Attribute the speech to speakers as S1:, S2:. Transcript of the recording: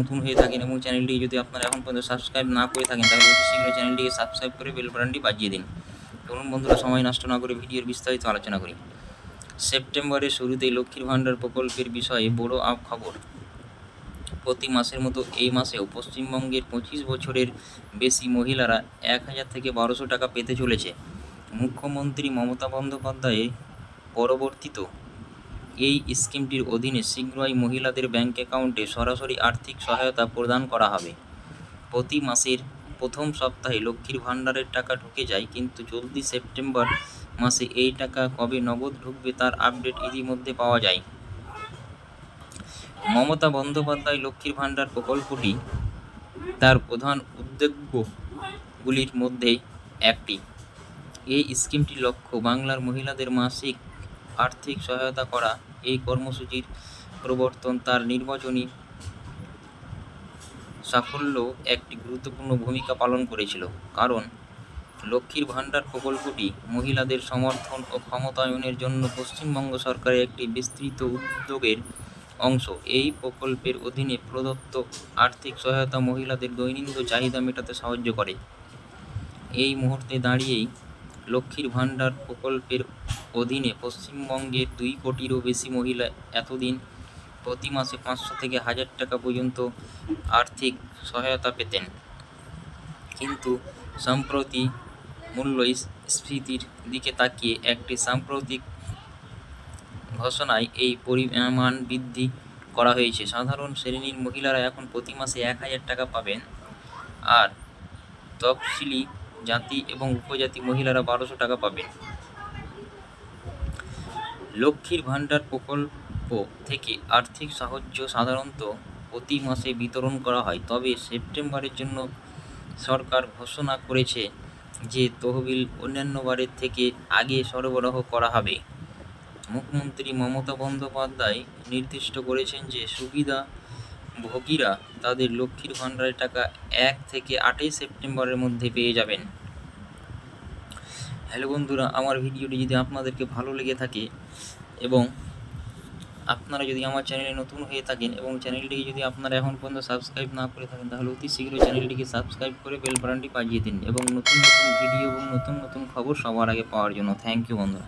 S1: নতুন হয়ে থাকেন এবং চ্যানেলটি যদি আপনারা এখন পর্যন্ত সাবস্ক্রাইব না করে থাকেন তাহলে অতি শীঘ্রই চ্যানেলটিকে সাবস্ক্রাইব করে বেল বাটনটি বাজিয়ে দিন। চলুন বন্ধুরা, সময় নষ্ট না করে ভিডিওর বিস্তারিত আলোচনা করি। সেপ্টেম্বরের শুরুতেই লক্ষ্মীর ভাণ্ডার প্রকল্পের বিষয়ে বড় খবর। প্রতি মাসের মতো এই মাসেও পশ্চিমবঙ্গের 25 বছরের বেশি মহিলারা 1000 থেকে 1200 টাকা পেতে চলেছে। মুখ্যমন্ত্রী মমতা বন্দ্যোপাধ্যায়ের পরিবর্তিত এই স্কিমটির অধীনে শীঘ্রই মহিলাদের ব্যাংক অ্যাকাউন্টে সরাসরি আর্থিক সহায়তা প্রদান করা হবে। প্রতি মাসের প্রথম সপ্তাহে লক্ষ্মীর ভাণ্ডারের টাকা ঢুকে যায়, কিন্তু চলতি সেপ্টেম্বর মাসে এই টাকা কবে নগদ ঢুকবে তার আপডেট ইতিমধ্যে পাওয়া যায়। মমতা বন্দ্যোপাধ্যায় লক্ষ্মীর ভাণ্ডার প্রকল্পটি তার প্রধান উদ্যোগগুলির মধ্যে একটি। এই স্কিমটির লক্ষ্য বাংলার মহিলাদের মাসিক আর্থিক সহায়তা করা। এই কর্মসূচির প্রবর্তন তার নির্বাচনী সাফল্য একটি গুরুত্বপূর্ণ ভূমিকা পালন করেছিল, কারণ লক্ষ্মীর ভাণ্ডার প্রকল্পটি মহিলাদের সমর্থন ও ক্ষমতায়নের জন্য পশ্চিমবঙ্গ সরকারের একটি বিস্তৃত উদ্যোগের অংশ। এই প্রকল্পের অধীনে প্রদত্ত আর্থিক সহায়তা মহিলাদের দৈনন্দিন চাহিদা মেটাতে সাহায্য করে। এই মুহূর্তে দাঁড়িয়েই লক্ষ্মীর ভাণ্ডার প্রকল্পের অধীনে পশ্চিমবঙ্গের 2 কোটিরও বেশি মহিলা এতদিন প্রতি মাসে 500 থেকে 1000 টাকা পর্যন্ত আর্থিক সহায়তা পেতেন, কিন্তু সম্প্রতি মূল্যস্ফীতির দিকে তাকিয়ে একটি সাম্প্রতিক ঘোষণায় এই পরিমাণ বৃদ্ধি করা হয়েছে। সাধারণ শ্রেণীর মহিলারা এখন প্রতি মাসে 1000 টাকা পাবেন, আর তফসিলি জাতি এবং উপজাতি মহিলারা 1200 টাকা পাবেন। লক্ষ্মীর ভাণ্ডার প্রকল্প থেকে আর্থিক সাহায্য সাধারণত প্রতি মাসে বিতরণ করা হয়, তবে সেপ্টেম্বরের জন্য সরকার ঘোষণা করেছে যে তহবিল অন্যান্য বারের থেকে আগে সরবরাহ করা হবে। মুখ্যমন্ত্রী মমতা বন্দ্যোপাধ্যায় নির্দিষ্ট করেছেন যে সুবিধাভোগীরা তাদের লক্ষ্মীর ভাণ্ডারের টাকা 1 থেকে 8 সেপ্টেম্বরের মধ্যে পেয়ে যাবেন। হ্যালো বন্ধুরা, আমার ভিডিওটি যদি আপনাদেরকে ভালো লেগে থাকে এবং আপনারা যদি আমার চ্যানেলে নতুন হয়ে থাকেন এবং চ্যানেলটিকে যদি আপনারা এখন পর্যন্ত সাবস্ক্রাইব না করে থাকেন তাহলে অতি শীঘ্রই চ্যানেলটিকে সাবস্ক্রাইব করে বেল বাটনটি বাজিয়ে দিন এবং নতুন নতুন ভিডিও এবং নতুন নতুন খবর সবার আগে পাওয়ার জন্য। থ্যাংক ইউ বন্ধুরা।